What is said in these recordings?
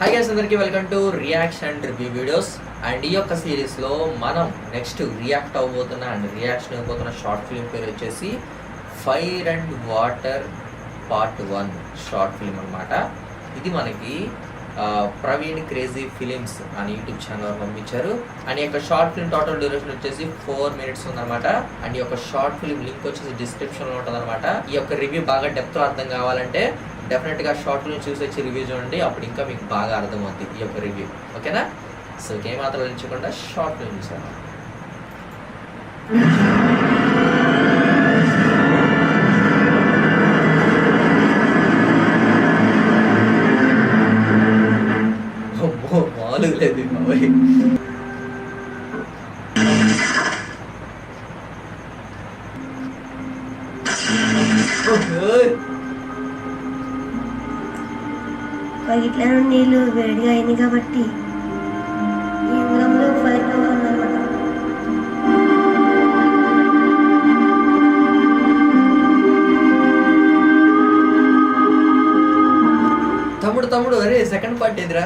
High guys, అందరికీ welcome to reaction review videos. And ఈ యొక్క సిరీస్లో మనం నెక్స్ట్ రియాక్ట్ అవ్వబోతున్న అండ్ రియాక్షన్ అయిపోతున్న షార్ట్ ఫిల్మ్ పేరు వచ్చేసి fire and water part 1 short film అనమాట. ఇది మనకి ప్రవీణ్ క్రేజీ ఫిలిమ్స్ అని యూట్యూబ్ ఛానల్ పంపించారు. అండ్ ఈ యొక్క షార్ట్ ఫిల్మ్ టోటల్ డ్యూరేషన్ వచ్చేసి 4 minutes ఉందన్నమాట. అండ్ ఈ యొక్క షార్ట్ ఫిల్మ్ లింక్ వచ్చేసి డిస్క్రిప్షన్లో ఉంటుంది అనమాట. ఈ యొక్క రివ్యూ బాగా డెప్త్లో అర్థం కావాలంటే డెఫినెట్గా షార్ట్ ఫిల్మ్ చూసి వచ్చి రివ్యూ చూడండి, అప్పుడు ఇంకా మీకు బాగా అర్థమవుతుంది ఈ యొక్క రివ్యూ. ఓకేనా? సో ఏమాత్రం ఎంచకుండా షార్ట్ ఫిల్మ్ చూసాను. మామూలుగా లేదు బాబాయ్. ఇట్లా నీళ్ళు వేడిగా అయింది కాబట్టి ఈ ఊరంలో ఫైర్ అవ్వాలన్నమాట. తమ్ముడు అరే సెకండ్ పార్ట్ ఎదురా.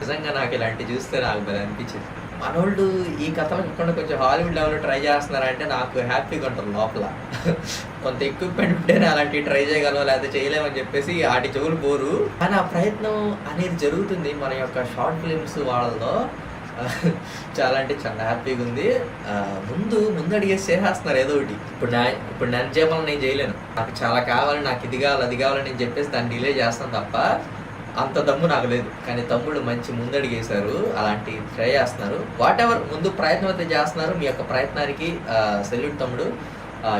నిజంగా నాకు ఇలాంటి చూస్తే నాకు బాగా అనిపించింది. మనోళ్ళు ఈ కథలు కాకుండా కొంచెం హాలీవుడ్ లెవెల్లో ట్రై చేస్తున్నారంటే నాకు హ్యాపీగా ఉంటుంది లోపల. కొంత ఎక్విప్మెంట్ ఉంటేనే అలాంటివి ట్రై చేయగలం, లేకపోతే చేయలేమని చెప్పేసి వాటి చెవులు పోరు. కానీ ఆ ప్రయత్నం అనేది జరుగుతుంది మన యొక్క షార్ట్ ఫిలిమ్స్ వాళ్ళలో. చాలా అంటే చాలా హ్యాపీగా ఉంది. ముందు అడిగేసి చేసేస్తున్నారు ఏదో ఒకటి. ఇప్పుడు నన్ను చేయమని నేను చేయలేను. నాకు చాలా కావాలి, నాకు ఇది కావాలి అది కావాలని నేను చెప్పేసి దాన్ని డిలే చేస్తాను తప్ప అంత దమ్ము నాకు లేదు. కానీ తమ్ముడు మంచి ముందడిగేశారు, అలాంటి ట్రై చేస్తున్నారు. వాట్ ఎవర్ ముందు ప్రయత్నం అయితే చేస్తున్నారు. మీ యొక్క ప్రయత్నానికి సెల్యూట్ తమ్ముడు.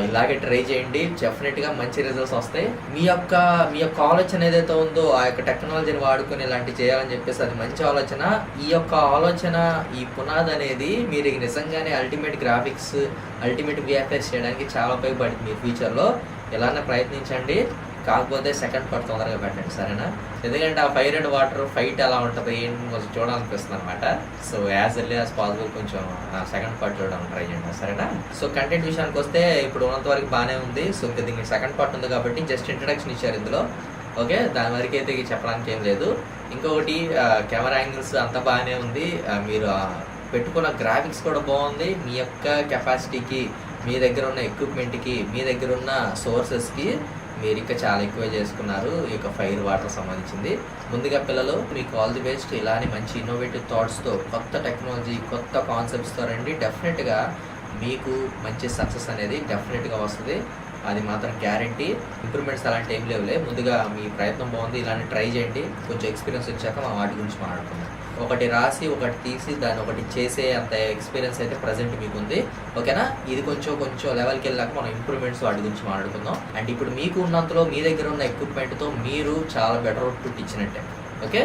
ఇలాగే ట్రై చేయండి, డెఫినెట్గా మంచి రిజల్ట్స్ వస్తాయి. మీ యొక్క ఆలోచన ఏదైతే ఉందో ఆ యొక్క టెక్నాలజీని వాడుకొని ఇలాంటివి చేయాలని చెప్పేసి అది మంచి ఆలోచన. ఈ యొక్క ఆలోచన, ఈ పునాది అనేది మీరు నిజంగానే అల్టిమేట్ గ్రాఫిక్స్, అల్టిమేట్ విఎఫ్ఎక్స్ చేయడానికి చాలా ఉపయోగపడుతుంది మీ ఫ్యూచర్లో. ఇలానే ప్రయత్నించండి. కాకపోతే సెకండ్ పార్ట్ తొందరగా పెట్టండి, సరేనా? ఎందుకంటే ఆ ఫైర్ అండ్ వాటర్ ఫైట్ ఎలా ఉంటుంది ఏంటి కొంచెం చూడాలనిపిస్తుంది అనమాట. So as early as possible కొంచెం సెకండ్ పార్ట్ చూడడానికి ట్రై చేయండి, సరేనా? సో కంటెంట్ విషయానికి వస్తే ఇప్పుడు ఉన్నంత వరకు బాగానే ఉంది. సో ఇంకా దీనికి సెకండ్ పార్ట్ ఉంది కాబట్టి జస్ట్ ఇంట్రడక్షన్ ఇచ్చారు ఇందులో. ఓకే, దాని వరకు అయితే చెప్పడానికి ఏం లేదు. ఇంకొకటి కెమెరా యాంగిల్స్ అంతా బాగానే ఉంది. మీరు పెట్టుకున్న గ్రాఫిక్స్ కూడా బాగుంది. మీ యొక్క కెపాసిటీకి, మీ దగ్గర ఉన్న ఎక్విప్మెంట్కి, మీ దగ్గర ఉన్న సోర్సెస్కి మీరు ఇంకా చాలా ఎక్కువ చేసుకున్నారు ఈ యొక్క ఫైర్ వాటర్ సంబంధించింది. ముందుగా పిల్లలు మీకు ఆల్ ది బెస్ట్. ఇలానే మంచి ఇన్నోవేటివ్ థాట్స్తో, కొత్త టెక్నాలజీ, కొత్త కాన్సెప్ట్స్తో రండి. డెఫినెట్గా మీకు మంచి సక్సెస్ అనేది డెఫినెట్గా వస్తుంది, అది మాత్రం గ్యారంటీ. ఇంప్రూవ్మెంట్స్ అలాంటి ఏం లేవులే. ముందుగా మీ ప్రయత్నం బాగుంది, ఇలానే ట్రై చేయండి. కొంచెం ఎక్స్పీరియన్స్ వచ్చాక మా వాటి గురించి మాట్లాడుకుందాం. ఒకటి రాసి ఒకటి తీసి దాన్ని ఒకటి చేసే అంత ఎక్స్పీరియన్స్ అయితే ప్రజెంట్ మీకు ఉంది. ఓకేనా? ఇది కొంచెం లెవెల్కి వెళ్ళాక మనం ఇంప్రూవ్మెంట్స్ వాటి గురించి మాట్లాడుకుందాం. అండ్ ఇప్పుడు మీకు ఉన్నంతలో మీ దగ్గర ఉన్న ఎక్విప్మెంట్తో మీరు చాలా బెటర్ అవుట్పుట్ ఇచ్చినట్టే. Okay,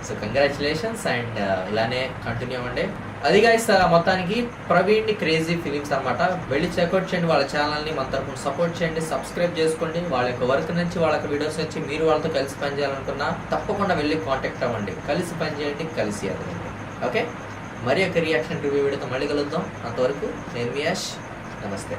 so congratulations. అండ్ ఇలానే కంటిన్యూ అవ్వండి. అది గైస్, మొత్తానికి ప్రవీణ్ క్రేజీ ఫిలిమ్స్ అనమాట. వెళ్ళి చెక్అవుట్ చేయండి వాళ్ళ ఛానల్ని, మన తరఫున సపోర్ట్ చేయండి, సబ్స్క్రైబ్ చేసుకోండి. వాళ్ళ యొక్క వర్క్ నుంచి, వాళ్ళ యొక్క వీడియోస్ నుంచి మీరు వాళ్ళతో కలిసి పనిచేయాలనుకున్నా తప్పకుండా వెళ్ళి కాంటాక్ట్ అవ్వండి. కలిసి పనిచేయండి, కలిసి అవ్వండి. ఓకే, మరి యొక్క రియాక్షన్ రివ్యూ వీడియోతో మళ్ళీ కలుద్దాం. అంతవరకు నేను మీ యాష్, నమస్తే.